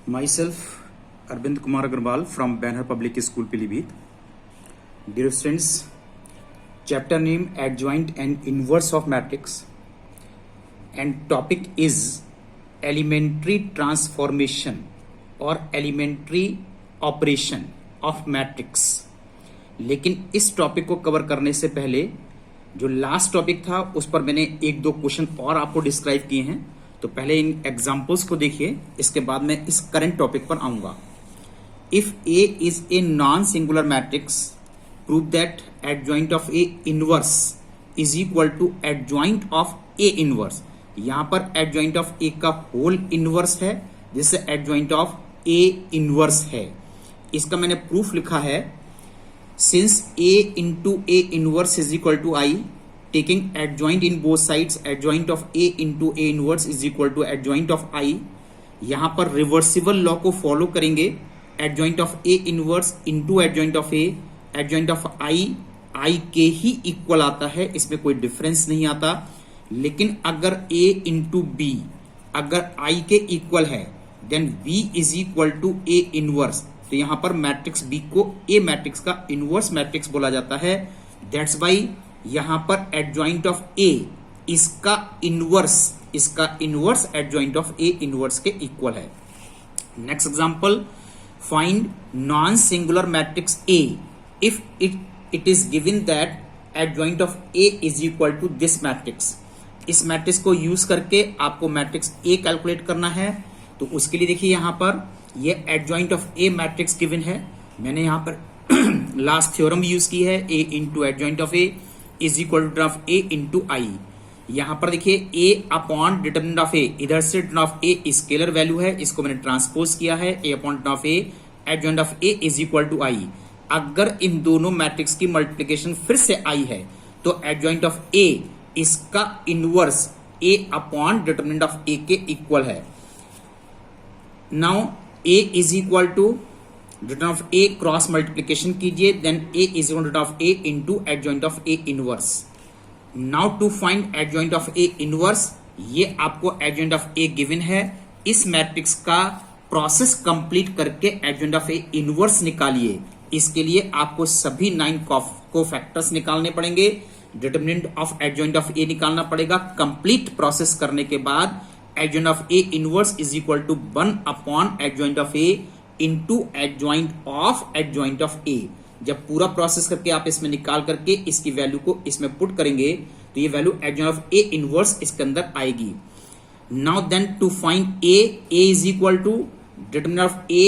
Myself, Arvind Kumar Agarwal from Banner Public School, Pilibhit. Dear students, chapter name Adjoint and Inverse of Matrix, and topic is elementary transformation or elementary operation of matrix. लेकिन इस topic को cover करने से पहले जो last topic था उस पर मैंने एक दो क्वेश्चन और आपको डिस्क्राइब किए हैं, तो पहले इन एग्जांपल्स को देखिए, इसके बाद मैं इस करंट टॉपिक पर आऊंगा. If A is a non singular matrix, prove that adjoint of A inverse is equal to adjoint of A inverse. यहां पर एडजॉइंट ऑफ ए का होल इनवर्स है, जिससे एडजॉइंट ऑफ ए इनवर्स है. इसका मैंने प्रूफ लिखा है, since a into a inverse is equal to I, taking adjoint in both sides, adjoint of a into a inverse is equal to adjoint of I. यहां पर reversible law को follow करेंगे. adjoint of a inverse into adjoint of a, adjoint of I के ही equal आता है, इसमें कोई difference नहीं आता. लेकिन अगर a into b अगर I के इक्वल है, then b is equal to a inverse. तो यहां पर मैट्रिक्स बी को ए मैट्रिक्स का इनवर्स मैट्रिक्स बोला जाता है. दैट्स वाई यहां पर एडजॉइंट ऑफ ए इसका inverse adjoint of A inverse के इक्वल है. Next example, find non singular matrix A if it is given that adjoint of A is equal to this matrix. इस matrix को use करके आपको matrix A calculate करना है. तो उसके लिए देखिए, यहां पर ये adjoint of a matrix given है. मैंने यहां पर लास्ट थ्योरम यूज की है, a into adjoint of A is equal to of a into I. यहां पर देखिए a upon determinant of a, इधर से determinant of a scalar value है, इसको मैंने ट्रांसपोज किया है. A upon determinant of a adjoint of A is equal to I. अगर इन दोनों मैट्रिक्स की मल्टीप्लीकेशन फिर से आई है, तो एडजॉइंट ऑफ ए इसका inverse a upon determinant of a के इक्वल है. Now a is equal to determinant of a cross multiplication कीजिए, then a is equal to of a into adjoint of a inverse. Now to find adjoint of a inverse, ये आपको adjoint of a given है. इस matrix का process complete करके adjoint of a inverse निकालिए. इसके लिए आपको सभी 9 कोफैक्टर्स निकालने पड़ेंगे. Determinant of adjoint of a निकालना पड़ेगा. कंप्लीट प्रोसेस करने के बाद adjoint of a inverse is equal to 1 upon adjoint of a into adjoint of a. जब पूरा प्रोसेस करके आप इसमें निकाल करके इसकी वैल्यू को इसमें पुट करेंगे, तो ये value adjoint of a inverse इसके अंदर आएगी. Now then to find a is equal to determinant of a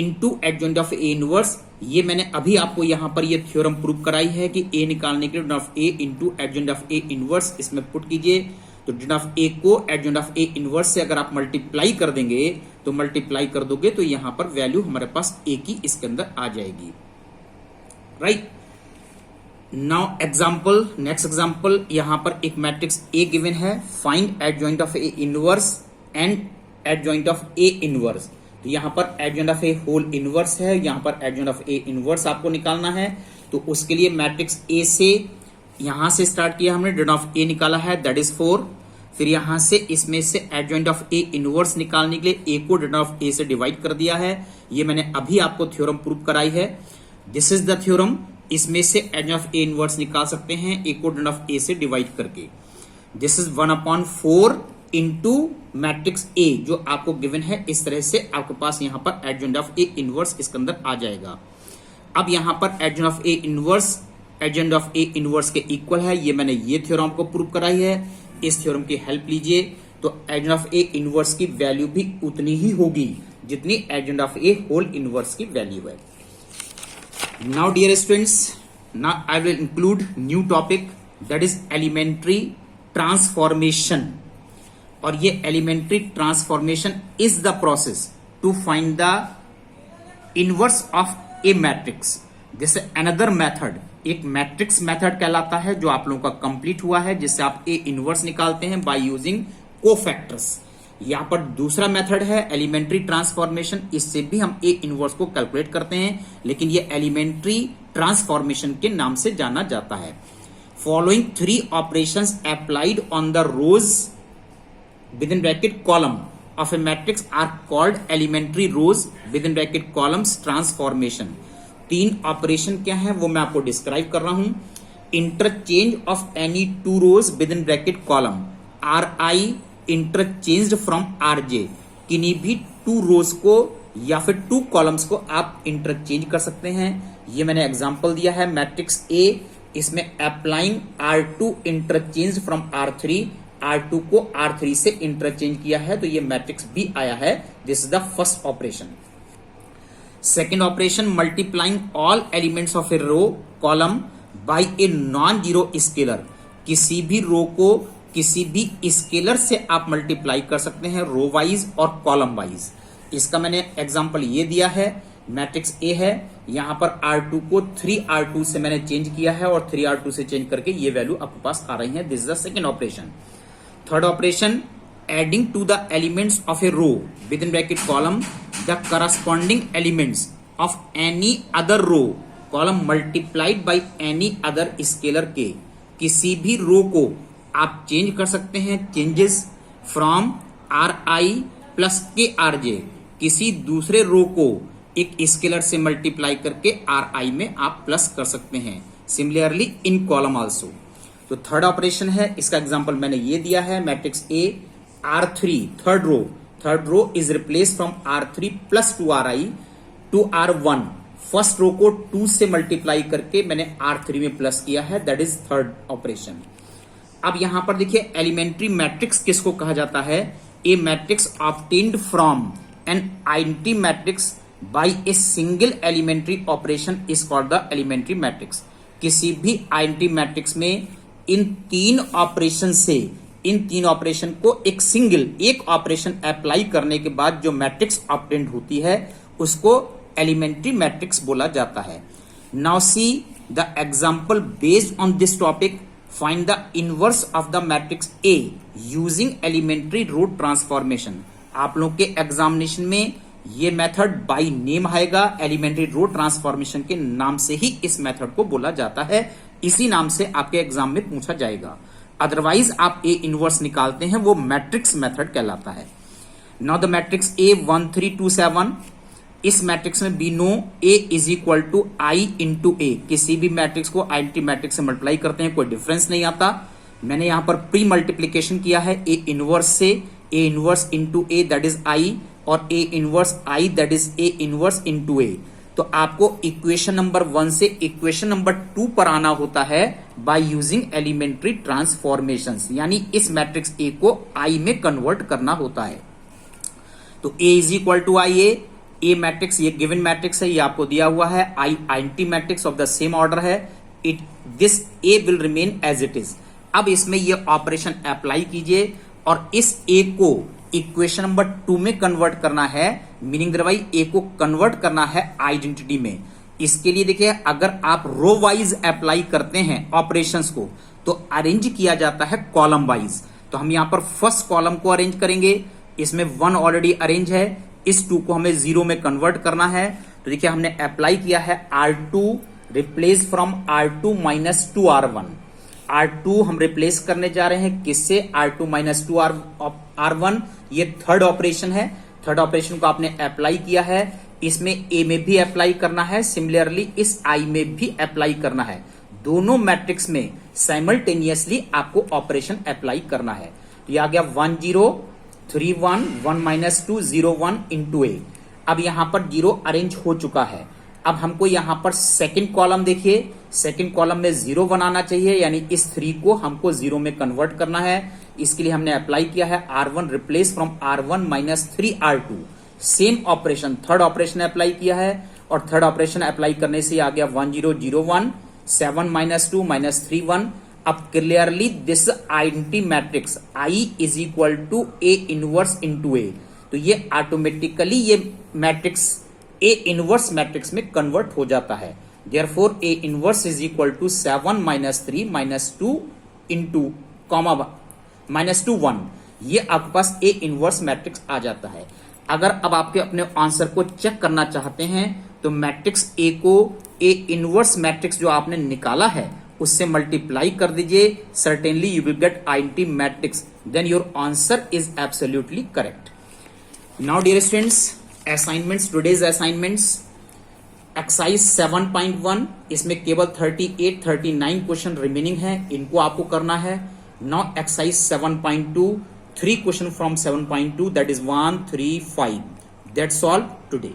into adjoint of a inverse. ये मैंने अभी आपको यहां पर ये थ्योरम प्रूव कराई है कि a निकालने के लिए determinant of a into adjoint of a inverse इसमें पुट कीजिए. तो डिटरमिनेंट ऑफ ए को एडजॉइंट ऑफ ए इनवर्स से अगर आप मल्टीप्लाई कर देंगे, तो मल्टीप्लाई कर दोगे तो यहां पर वैल्यू हमारे पास ए की इसके अंदर आ जाएगी. Right. Now example, next example, यहां पर एक मैट्रिक्स ए गिवन है. Find adjoint of A inverse and adjoint of A inverse. तो यहां पर adjoint of A whole inverse है, यहां पर एडजॉइंट ऑफ ए इनवर्स आपको निकालना है. तो उसके लिए मैट्रिक्स ए से यहां से स्टार्ट किया हमने, डिटरमिनेंट ऑफ ए निकाला है, दैट इज 4. फिर यहां से इसमें से एडजॉइंट ऑफ ए इनवर्स निकालने के लिए ए को डिटरमिनेंट ऑफ ए से डिवाइड कर दिया है. ये मैंने अभी आपको थ्योरम प्रूव कराई है. This is the theorem. इसमें से एडजॉइंट ऑफ ए इनवर्स निकाल सकते हैं ए को डिटरमिनेंट ऑफ ए से डिवाइड करके. This is 1/4 into matrix A जो आपको गिवन है. इस तरह से आपके पास यहां पर एडजॉइंट ऑफ ए इनवर्स इसके अंदर आ जाएगा. अब यहां पर adjoint of A inverse adjoint of A inverse के इक्वल है. ये मैंने ये थ्योरम को प्रूव कराई है. इस थ्योरम की हेल्प लीजिए, तो एडजॉइंट ऑफ ए इनवर्स की वैल्यू भी उतनी ही होगी जितनी adjoint of A whole inverse की वैल्यू है. Now dear students, now I will include new topic, that is elementary transformation. और ये elementary transformation is the process to find the inverse of a matrix. जैसे another method एक matrix method कहलाता है, जो आप लोगों का कंप्लीट हुआ है, जिससे आप ए इनवर्स निकालते हैं बाय यूजिंग कोफैक्टर्स. यहां पर दूसरा मेथड है एलिमेंट्री ट्रांसफॉर्मेशन. इससे भी हम ए इनवर्स को कैलकुलेट करते हैं, लेकिन ये एलिमेंट्री ट्रांसफॉर्मेशन के नाम से जाना जाता है. Following 3 operations applied on the rows within bracket column of a matrix are called elementary rows within bracket columns transformation. 3 operation क्या है वो मैं आपको डिस्क्राइब कर रहा हूं. Interchange of any 2 rows within bracket column, R I interchanged from R J. किन्हीं भी 2 रोज को या फिर 2 कॉलम्स को आप इंटरचेंज कर सकते हैं. ये मैंने एग्जांपल दिया है मैट्रिक्स ए, इसमें applying R2 interchange from R3, R2 को R3 से इंटरचेंज किया है तो ये मैट्रिक्स बी आया है. This is the first operation. Second operation multiplying all elements of a row column by a non zero scalar. किसी भी रो को किसी भी स्केलर से आप मल्टीप्लाई कर सकते हैं रो वाइज और कॉलम वाइज. इसका मैंने एग्जांपल ये दिया है. मैट्रिक्स ए है, यहां पर R2 को 3R2 से मैंने चेंज किया है और 3R2 से चेंज करके ये वैल्यू आपके पास आ रही है. This is the second operation. Third operation adding to the elements of a row within bracket column the corresponding elements of any other row column multiplied by any other scalar के. किसी भी रो को आप change कर सकते हैं changes from are I plus के R J. किसी दूसरे रो को एक स्केलर से मल्टीप्लाई करके आर आई में आप प्लस कर सकते हैं. Similarly in column also. तो थर्ड ऑपरेशन है, इसका एग्जांपल मैंने ये दिया है matrix A R3 third row is replace from R3 plus 2RI to R1. First row को 2 से मल्टीप्लाई करके मैंने R3 में प्लस किया है. That is third operation. अब यहां पर देखिए एलिमेंट्री मैट्रिक्स किसको कहा जाता है. A matrix obtained from an identity matrix by a single elementary operation is called the elementary matrix. किसी भी आइडेंटिटी मैट्रिक्स में इन 3 ऑपरेशन से इन 3 ऑपरेशन को एक ऑपरेशन अप्लाई करने के बाद जो मैट्रिक्स ऑब्टेन्ड होती है उसको एलिमेंट्री मैट्रिक्स बोला जाता है. Now see the example based on this topic. Find the inverse of the matrix A using elementary row transformation. आप लोग के एग्जामिनेशन में ये मेथड बाय नेम आएगा. एलिमेंट्री रो ट्रांसफॉर्मेशन के नाम से ही इस मेथड को बोला जाता है. इसी नाम से आपके एग्जाम में पूछा जाएगा. अदरवाइज आप ए इनवर्स निकालते हैं वो मैट्रिक्स मेथड कहलाता है. Now the matrix a 1 3 2 7. इस मैट्रिक्स में we know a is equal to I into a. किसी भी मैट्रिक्स को आइडेंटिटी मैट्रिक्स से मल्टीप्लाई करते हैं कोई डिफरेंस नहीं आता. मैंने यहां पर प्री मल्टीप्लीकेशन किया है ए इनवर्स से. A inverse into a that is I और a inverse I that is a inverse into a. तो आपको इक्वेशन नंबर 1 से इक्वेशन नंबर 2 पर आना होता है बाय यूजिंग एलिमेंट्री ट्रांसफॉर्मेशंस. यानी इस मैट्रिक्स ए को आई में कन्वर्ट करना होता है. तो a is equal to I a matrix ये गिवन मैट्रिक्स है, ये आपको दिया हुआ है. I identity matrix of the same order है. This a will remain as it is. अब इसमें ये ऑपरेशन अप्लाई कीजिए और इस ए को इक्वेशन नंबर 2 में कन्वर्ट करना है. मीनिंग दरवाई ए को कन्वर्ट करना है आइडेंटिटी में. इसके लिए देखिए अगर आप रो वाइज अप्लाई करते हैं ऑपरेशंस को तो अरेंज किया जाता है कॉलम वाइज. तो हम यहां पर फर्स्ट कॉलम को अरेंज करेंगे. इसमें 1 ऑलरेडी अरेंज है. इस 2 को हमें 0 में कन्वर्ट करना है. तो देखिए हमने अप्लाई किया है R2 replace from R2 minus 2R1. R2 हम रिप्लेस करने जा रहे हैं किससे R2 माइनस 2R1. ये थर्ड ऑपरेशन है. थर्ड ऑपरेशन को आपने अप्लाई किया है. इसमें ए में भी अप्लाई करना है. सिमिलरली इस आई में भी अप्लाई करना है. दोनों मैट्रिक्स में साइमल्टेनियसली आपको ऑपरेशन अप्लाई करना है. तो ये आ गया 1 0 3 1 1 माइनस 2 0 1 इंटू ए. अब यहां पर 0 अरेंज हो चुका है. अब हमको यहां पर सेकंड कॉलम देखिए. सेकंड कॉलम में 0 बनाना चाहिए यानी इस 3 को हमको 0 में कन्वर्ट करना है. इसके लिए हमने अप्लाई किया है R1 replace from R1 minus 3R2. Same operation third operation apply किया है और थर्ड ऑपरेशन अप्लाई करने से आ गया 1 0 0 1 7 माइनस 2 माइनस 3 1. अब clearly this identity matrix I is equal to a inverse into a. तो ये ऑटोमेटिकली ये मैट्रिक्स ए इनवर्स मैट्रिक्स में कन्वर्ट हो जाता है. Therefore a inverse is equal to 7 minus 3 minus 2 into comma minus 2 1. ये आपके पास ए इनवर्स मैट्रिक्स आ जाता है. अगर अब आपके अपने आंसर को चेक करना चाहते हैं तो मैट्रिक्स ए को ए इनवर्स मैट्रिक्स जो आपने निकाला है उससे मल्टीप्लाई कर दीजिए. Certainly you will get identity matrix. Then your answer is absolutely correct. Now dear students, assignments, today's assignments, exercise 7.1, इसमें केवल 39 क्वेश्चन रिमेनिंग है, इनको आपको करना है. Now exercise 7.2, 3 question from 7.2, that is 1, 3, 5. That's all today.